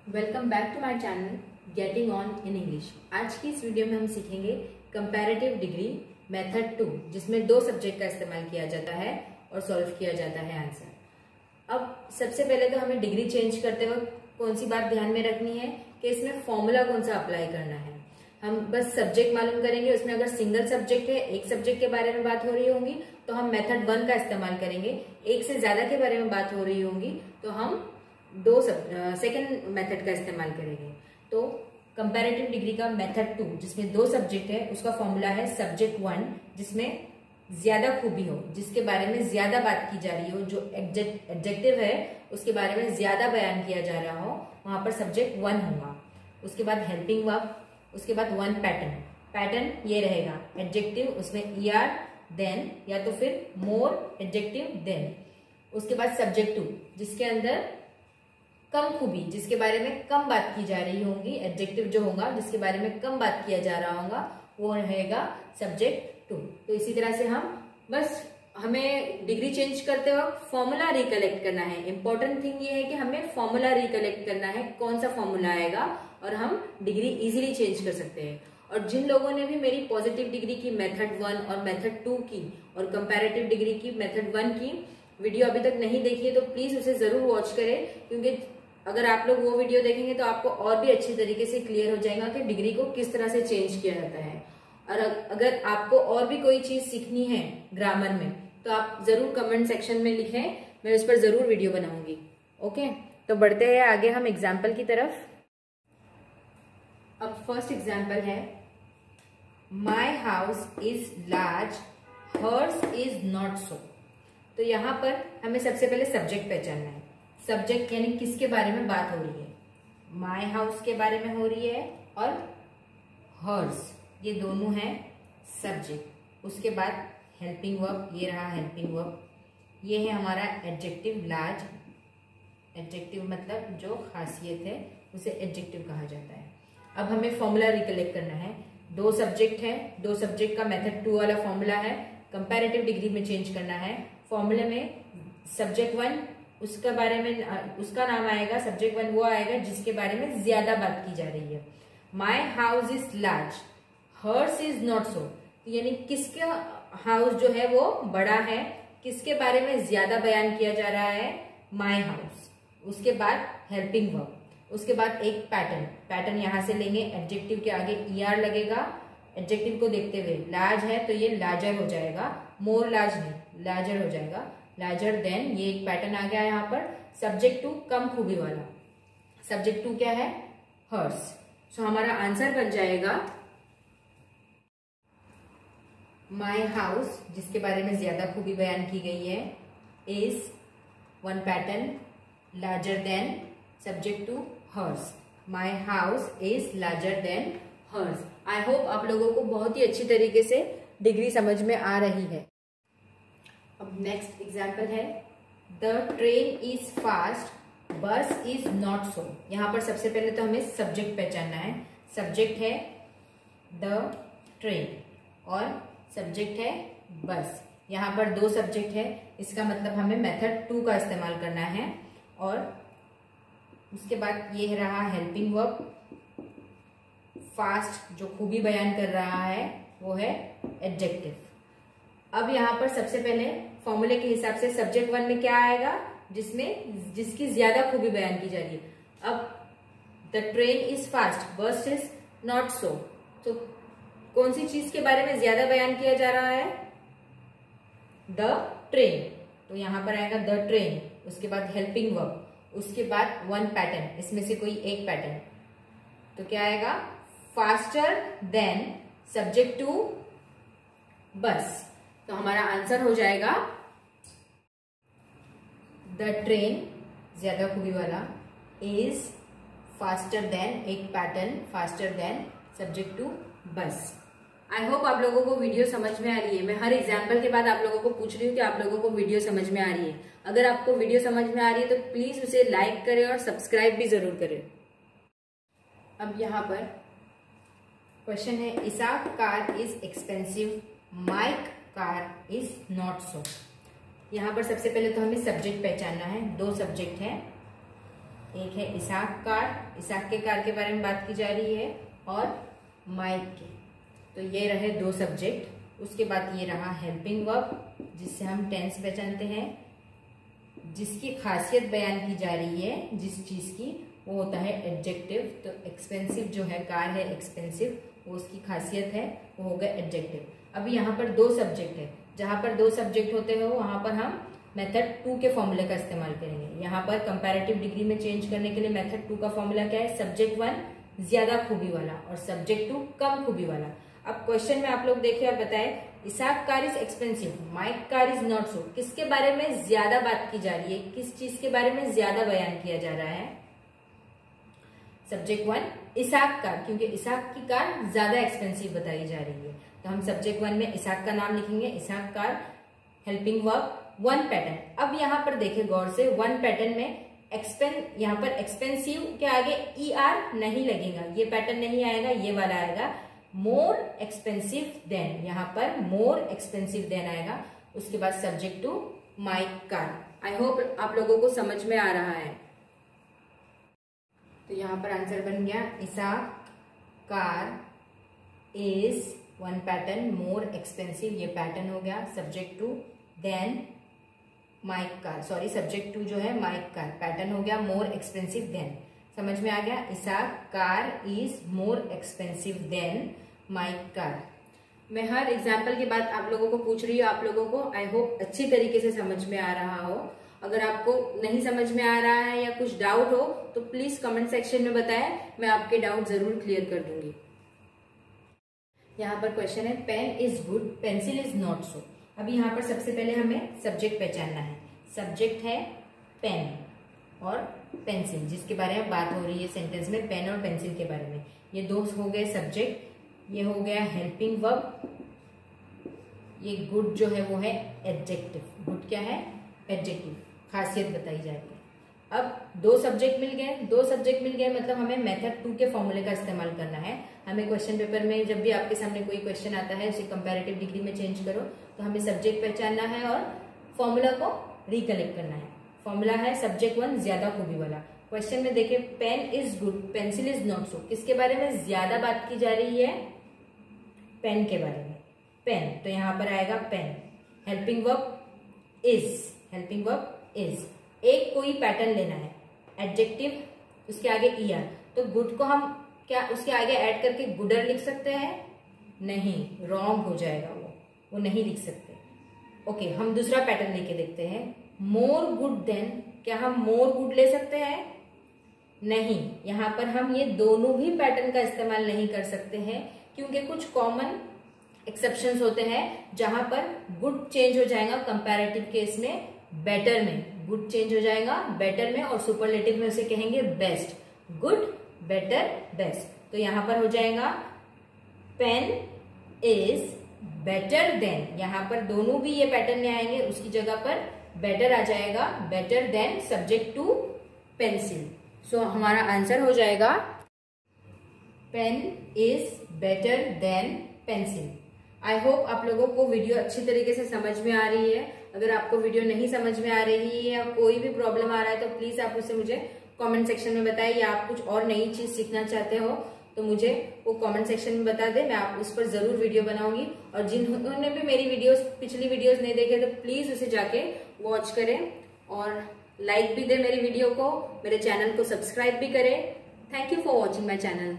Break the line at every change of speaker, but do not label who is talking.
Welcome back to my channel getting on in English. आज की इस वीडियो में हम सीखेंगे कंपैरेटिव डिग्री मेथड 2, जिसमें दो सब्जेक्ट का इस्तेमाल किया जाता है और सॉल्व किया जाता है आंसर। अब सबसे पहले तो हमें डिग्री चेंज करते वक्त कौन सी बात ध्यान में रखनी है कि इसमें फॉर्मूला कौन सा अप्लाई करना है। हम बस सब्जेक्ट मालूम करेंगे, उसमें अगर सिंगल सब्जेक्ट है, एक सब्जेक्ट के बारे में बात हो रही होगी तो हम मेथड 1 का इस्तेमाल करेंगे। एक से ज्यादा के बारे में बात हो रही होगी तो हम सेकेंड मेथड का इस्तेमाल करेंगे। तो कंपैरेटिव डिग्री का मेथड 2 जिसमें दो सब्जेक्ट है, उसका फॉर्मूला है सब्जेक्ट 1, जिसमें ज्यादा खूबी हो, जिसके बारे में ज्यादा बात की जा रही हो, जो एडजेक्टिव है उसके बारे में ज्यादा बयान किया जा रहा हो, वहां पर सब्जेक्ट 1 होगा। उसके बाद हेल्पिंग वर्ब, उसके बाद वन पैटर्न ये रहेगा एडजेक्टिव, उसमें er देन या तो फिर मोर एडजेक्टिव देन। उसके बाद सब्जेक्ट 2 जिसके अंदर कम खूबी, जिसके बारे में कम बात की जा रही होगी, एडजेक्टिव जो होगा जिसके बारे में कम बात किया जा रहा होगा वो रहेगा सब्जेक्ट 2। तो इसी तरह से हमें डिग्री चेंज करते वक्त फॉर्मूला रिकलेक्ट करना है। इंपॉर्टेंट थिंग ये है कि हमें फॉर्मूला रिकलेक्ट करना है, कौन सा फॉर्मूला आएगा और हम डिग्री इजीली चेंज कर सकते हैं। और जिन लोगों ने भी मेरी पॉजिटिव डिग्री की मेथड 1 और मेथड 2 की और कंपैरेटिव डिग्री की मेथड 1 की वीडियो अभी तक नहीं देखी है तो प्लीज उसे जरूर वॉच करें, क्योंकि अगर आप लोग वो वीडियो देखेंगे तो आपको और भी अच्छी तरीके से क्लियर हो जाएगा कि डिग्री को किस तरह से चेंज किया जाता है। और अगर आपको और भी कोई चीज सीखनी है ग्रामर में तो आप जरूर कमेंट सेक्शन में लिखें, मैं उस पर जरूर वीडियो बनाऊंगी। ओके, तो बढ़ते हैं आगे हम एग्जाम्पल की तरफ। अब फर्स्ट एग्जाम्पल है my house is large hers is not so. तो यहाँ पर हमें सबसे पहले सब्जेक्ट पहचानना है। सब्जेक्ट यानी किसके बारे में बात हो रही है, माई हाउस के बारे में हो रही है और हर्स, ये दोनों हैं सब्जेक्ट। उसके बाद हेल्पिंग वर्ब, ये रहा हेल्पिंग वर्ब, ये है हमारा एडजेक्टिव लार्ज। एडजेक्टिव मतलब जो खासियत है उसे एडजेक्टिव कहा जाता है। अब हमें फॉर्मूला रिकलेक्ट करना है। दो सब्जेक्ट है, दो सब्जेक्ट का मेथड 2 वाला फॉर्मूला है, कंपैरेटिव डिग्री में चेंज करना है। फॉर्मूले में सब्जेक्ट 1 उसका बारे में उसका नाम आएगा, सब्जेक्ट 1 वो आएगा जिसके बारे में ज्यादा बात की जा रही है। My house is large hers is not so, यानी किसका हाउस जो है वो बड़ा है, किसके बारे में ज्यादा बयान किया जा रहा है, माई हाउस। उसके बाद हेल्पिंग वर्ब, उसके बाद एक पैटर्न यहां से लेंगे, एडजेक्टिव के आगे er लगेगा। एडजेक्टिव को देखते हुए लार्ज है तो ये लार्जर हो जाएगा, मोर लार्ज नहीं लार्जर हो जाएगा, लार्जर देन, ये एक पैटर्न आ गया यहाँ पर। सब्जेक्ट 2 कम खूबी वाला, सब्जेक्ट 2 क्या है, हर्स। सो हमारा आंसर बन जाएगा माई हाउस, जिसके बारे में ज्यादा खूबी बयान की गई है, is one pattern larger than subject 2 hers. My house is larger than hers. I hope आप लोगों को बहुत ही अच्छी तरीके से डिग्री समझ में आ रही है। अब नेक्स्ट एग्जाम्पल है द ट्रेन इज फास्ट बस इज नॉट सो। यहाँ पर सबसे पहले तो हमें सब्जेक्ट पहचानना है। सब्जेक्ट है द ट्रेन और सब्जेक्ट है बस। यहाँ पर दो सब्जेक्ट है, इसका मतलब हमें मेथड 2 का इस्तेमाल करना है। और उसके बाद ये रहा हेल्पिंग वर्ब, फास्ट जो खूबी बयान कर रहा है वो है एडजेक्टिव। अब यहाँ पर सबसे पहले फॉर्मूले के हिसाब से सब्जेक्ट 1 में क्या आएगा, जिसकी ज्यादा खूबी बयान की जा रही है। अब द ट्रेन इज फास्ट बस इज नॉट सो, तो कौन सी चीज के बारे में ज्यादा बयान किया जा रहा है, द ट्रेन। तो यहाँ पर आएगा द ट्रेन, उसके बाद हेल्पिंग वर्ब, उसके बाद वन पैटर्न, इसमें से कोई एक पैटर्न। तो क्या आएगा, फास्टर देन सब्जेक्ट 2 बस। तो हमारा आंसर हो जाएगा द ट्रेन ज्यादा खूबी वाला, इज फास्टर देन एक पैटर्न, फास्टर देन सब्जेक्ट 2 बस। आई होप आप लोगों को वीडियो समझ में आ रही है। मैं हर एग्जाम्पल के बाद आप लोगों को पूछ रही हूँ कि आप लोगों को वीडियो समझ में आ रही है। अगर आपको वीडियो समझ में आ रही है तो प्लीज उसे लाइक करें और सब्सक्राइब भी जरूर करें। अब यहाँ पर क्वेश्चन है Isaac car is expensive Mike car is not so. यहाँ पर सबसे पहले तो हमें सब्जेक्ट पहचानना है। दो सब्जेक्ट है एक है इसाक कार, इसाक के कार के बारे में बात की जा रही है, और माइक के। तो ये रहे दो सब्जेक्ट। उसके बाद ये रहा हेल्पिंग वर्ब, जिससे हम टेंस पहचानते हैं, जिसकी खासियत बयान की जा रही है जिस चीज की, वो होता है एडजेक्टिव। तो एक्सपेंसिव जो है, कार है एक्सपेंसिव, वो उसकी खासियत है, वो होगा एडजेक्टिव। अब यहाँ पर दो सब्जेक्ट है, जहां पर दो सब्जेक्ट होते हैं वहां पर हम मेथड 2 के फॉर्मूले का इस्तेमाल करेंगे। यहाँ पर कंपैरेटिव डिग्री में चेंज करने के लिए मेथड 2 का फॉर्मूला क्या है? सब्जेक्ट 1 ज्यादा खूबी वाला और सब्जेक्ट 2 कम खूबी वाला। अब क्वेश्चन में आप लोग देखिए और बताएं, Isaac car is expensive, Mike car is not so. किसके बारे में ज्यादा बात की जा रही है, किस चीज के बारे में ज्यादा बयान किया जा रहा है? सब्जेक्ट 1 इसाक कार, क्योंकि इसाक की कार ज्यादा एक्सपेंसिव बताई जा रही है। तो हम सब्जेक्ट 1 में इसाक का नाम लिखेंगे, Isaac car, helping verb, one pattern. अब यहाँ पर देखिए गौर से, वन पैटर्न में यहाँ पर एक्सपेंसिव के आगे ER नहीं लगेगा, ये पैटर्न नहीं आएगा, ये वाला आएगा मोर एक्सपेंसिव देन, यहाँ पर मोर एक्सपेंसिव देन आएगा। उसके बाद subject 2 Mike car. I hope आप लोगों को समझ में आ रहा है। तो यहाँ पर आंसर बन गया Isaac car is one pattern more expensive, ये पैटर्न हो गया। Subject 2 than Mike car, sorry subject 2 जो है माइक कार, पैटर्न हो गया मोर एक्सपेंसिव देन। समझ में आ गया? Isaac car is more expensive than Mike car. मैं हर एग्जाम्पल के बाद आप लोगों को पूछ रही हूँ, आप लोगों को आई होप अच्छी तरीके से समझ में आ रहा हो। अगर आपको नहीं समझ में आ रहा है या कुछ डाउट हो तो प्लीज कमेंट सेक्शन में बताएं, मैं आपके डाउट जरूर क्लियर कर दूंगी। यहाँ पर क्वेश्चन है, pen is good, pencil is not so. अभी यहाँ पर सबसे पहले हमें सब्जेक्ट पहचानना है। सब्जेक्ट है पेन और पेंसिल, जिसके बारे में बात हो रही है सेंटेंस में, पेन और पेंसिल के बारे में। ये दो हो गए सब्जेक्ट, ये हो गया हेल्पिंग वर्ब, ये गुड जो है वो है एडजेक्टिव। गुड क्या है? एडजेक्टिव, खासियत बताई जाएगी। अब दो सब्जेक्ट मिल गए, मतलब हमें मेथड 2 के फॉर्मूले का इस्तेमाल करना है। हमें क्वेश्चन पेपर में जब भी आपके सामने कोई क्वेश्चन आता है, उसे कंपैरेटिव डिग्री में चेंज करो, तो हमें सब्जेक्ट पहचानना है और फॉर्मूला को रिकलेक्ट करना है। फॉर्मूला है सब्जेक्ट 1 ज्यादा खूबी वाला। क्वेश्चन में देखिए, pen is good, pencil is not so. किसके बारे में ज्यादा बात की जा रही है? पेन के बारे में। पेन, तो यहाँ पर आएगा पेन। हेल्पिंग वर्ब इज, एक कोई पैटर्न लेना है, एडजेक्टिव, उसके आगे ER। तो गुड को हम क्या उसके आगे ऐड करके गुडर लिख सकते हैं? नहीं, रॉन्ग हो जाएगा, वो नहीं लिख सकते। ओके, हम दूसरा पैटर्न लेके देखते हैं। मोर गुड देन, क्या हम मोर गुड ले सकते हैं? नहीं, यहाँ पर हम ये दोनों भी पैटर्न का इस्तेमाल नहीं कर सकते हैं, क्योंकि कुछ कॉमन एक्सेप्शंस होते हैं जहां पर गुड चेंज हो जाएगा कंपैरेटिव केस में बेटर में, गुड चेंज हो जाएगा बेटर में, और सुपरलेटिव में उसे कहेंगे बेस्ट। Good, better, best. तो यहां पर हो जाएगा पेन इज बेटर देन, यहां पर दोनों भी ये पैटर्न में आएंगे, उसकी जगह पर बेटर आ जाएगा, better than subject 2 pencil. So हमारा आंसर हो जाएगा pen is better than pencil. I hope आप लोगों को वीडियो अच्छी तरीके से समझ में आ रही है। अगर आपको वीडियो नहीं समझ में आ रही है या कोई भी प्रॉब्लम आ रहा है तो प्लीज आप उसे मुझे कमेंट सेक्शन में बताइए, या आप कुछ और नई चीज सीखना चाहते हो तो मुझे वो कमेंट सेक्शन में बता दे, मैं आप उस पर जरूर वीडियो बनाऊंगी। और जिन्होंने भी मेरी पिछली वीडियोस नहीं देखे तो प्लीज उसे जाके वॉच करें और लाइक भी दे मेरी वीडियो को, मेरे चैनल को सब्सक्राइब भी करें। Thank you for watching my channel.